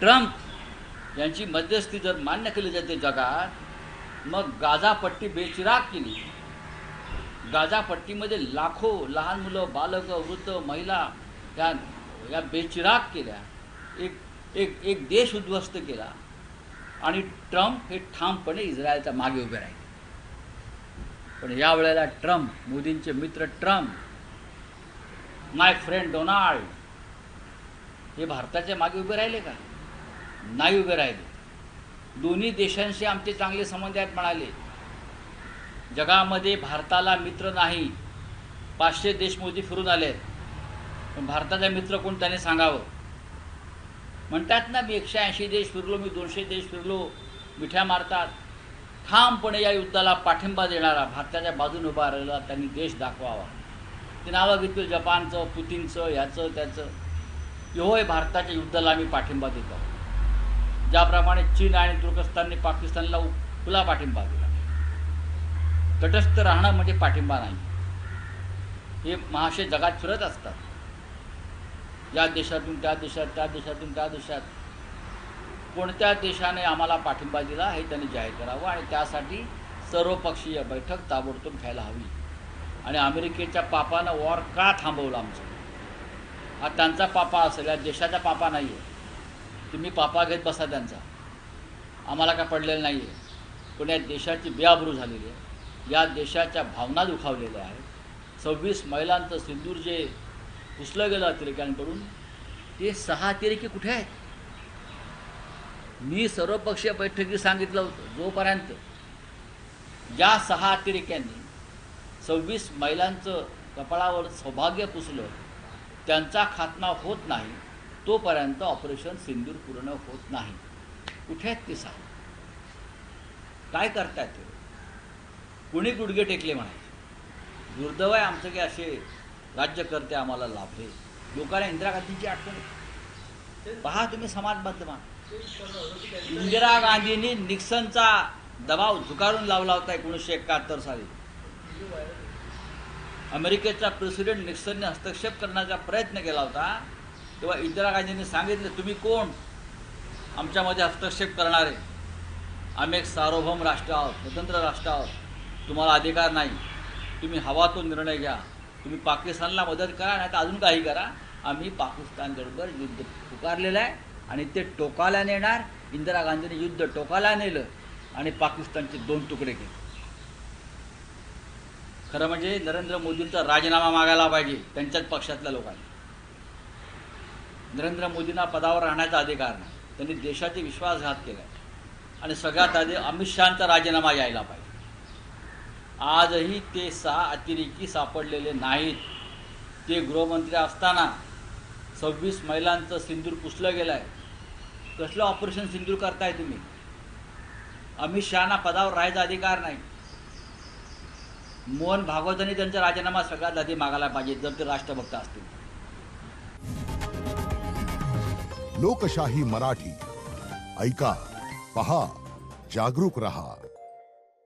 Trump यांची मध्यस्थी जर मान्य केली जाते जगात, मग गाझा पट्टी बेचिराग केली. गाझा पट्टीमध्ये लाखो लहान मुलं, बालकं, वृद्ध, महिला या बेचिराग केल्या. एक एक एक देश उद्ध्वस्त केला. आणि ट्रम्प हे ठामपणे इस्रायलच्या मागे उभे राहिले. पण यावेळेला ट्रम्प, मोदींचे मित्र ट्रम्प, माय फ्रेंड डोनाल्ड, हे भारताच्या मागे उभे राहिले का? नाही उभे राहिले. दोन्ही देशांशी आमचे चांगले संबंध आहेत म्हणाले. जगामध्ये भारताला मित्र नाही. 500 देश मोदी फिरून आले, पण भारताचा मित्र कोण त्याने सांगावं. म्हणतात ना, मी 180 देश फिरलो, मी 200 देश फिरलो, मिठ्या मारतात. ठामपणे या युद्धाला पाठिंबा देणारा, भारताच्या बाजूने उभा राहिला त्यांनी देश दाखवावा. ते नावं घेतलं जपानचं, पुतीनचं, ह्याचं त्याचं. होय, भारताच्या युद्धाला आम्ही पाठिंबा देतो. ज्याप्रमाणे चीन आणि तुर्कस्तानने पाकिस्तानला खुला पाठिंबा दिला. तटस्थ राहणं म्हणजे पाठिंबा नाही. हे महाशय जगात फिरत असतात, या देशातून त्या देशात, त्या देशातून त्या देशात. कोणत्या देशाने आम्हाला पाठिंबा दिला हे त्यांनी जाहीर करावं. आणि त्यासाठी सर्वपक्षीय बैठक ताबडतोब घ्यायला हवी. आणि अमेरिकेच्या पापानं वॉर का थांबवलं आमचं? हा त्यांचा पापा असेल, या देशाचा पापा नाही आहे. तुम्ही पापा घेत बसा त्यांचा, आम्हाला काय पडलेलं नाही आहे. पण या देशाची बेआबरू झालेली आहे. या देशाच्या भावना दुखावलेल्या आहेत. 26 महिलांचं सिंदूर जे पुसलं गेलं अतिरेक्यांकडून, ते 6 अतिरेकी कुठे आहेत? मी सर्वपक्षीय बैठकीत सांगितलं होतं, जोपर्यंत ज्या 6 अतिरेक्यांनी 26 महिलांचं कपाळावर सौभाग्य पुसलं त्यांचा खात्मा होत नाही, तोपर्यंत ऑपरेशन सिंदूर पूर्ण होत नाही. कुठे आहेत ते 6? काय करतायत ते? कुणी गुडघे टेकले म्हणायचे? दुर्दैव आहे आमचं की असे राज्यकर्ते आम्हाला लाभले. लोकांना इंदिरा गांधींची आठवण येते. पहा तुम्ही समाज माध्यमात, इंदिरा गांधींनी निक्सनचा दबाव झुगारून लावला होता 1971 साली. अमेरिकेचा प्रेसिडेंट निक्सनने हस्तक्षेप करण्याचा प्रयत्न केला होता. तेव्हा इंदिरा गांधींनी सांगितलं, तुम्ही कोण आमच्यामध्ये हस्तक्षेप करणारे? आम्ही एक सार्वभौम राष्ट्र आहोत, स्वतंत्र राष्ट्र आहोत. तुम्हाला अधिकार नाही. तुम्ही हवा तो निर्णय घ्या. तुम्ही पाकिस्तानला मदत करा, नाही तर अजून काही करा. आम्ही पाकिस्तानबरोबर युद्ध पुकारलेलं आहे आणि ते टोकाला नेणार. इंदिरा गांधींनी युद्ध टोकाला नेलं आणि पाकिस्तानचे 2 तुकडे केले. खरं म्हणजे नरेंद्र मोदींचा राजीनामा मागायला पाहिजे त्यांच्याच पक्षातल्या लोकांनी. नरेंद्र मोदींना पदावर राहण्याचा अधिकार नाही. त्यांनी देशाचे विश्वासघात केला आणि सगळ्यात आधी अमित शहांचा राजीनामा यायला पाहिजे. आजही ते 6 अतिरेकी सापडलेले नाहीत. ते गृहमंत्री असताना 26 महिलांचं सिंदूर पुसलं गेलं आहे. कसलं ऑपरेशन सिंदूर करताय तुम्ही? अमित शहांना पदावर राहायचा अधिकार नाही. मोहन भागवतांनी त्यांचा राजीनामा सगळ्यात आधी मागायला पाहिजे जर ते राष्ट्रभक्त असतील. लोकशाही मराठी ऐका, पहा, जागरूक रहा.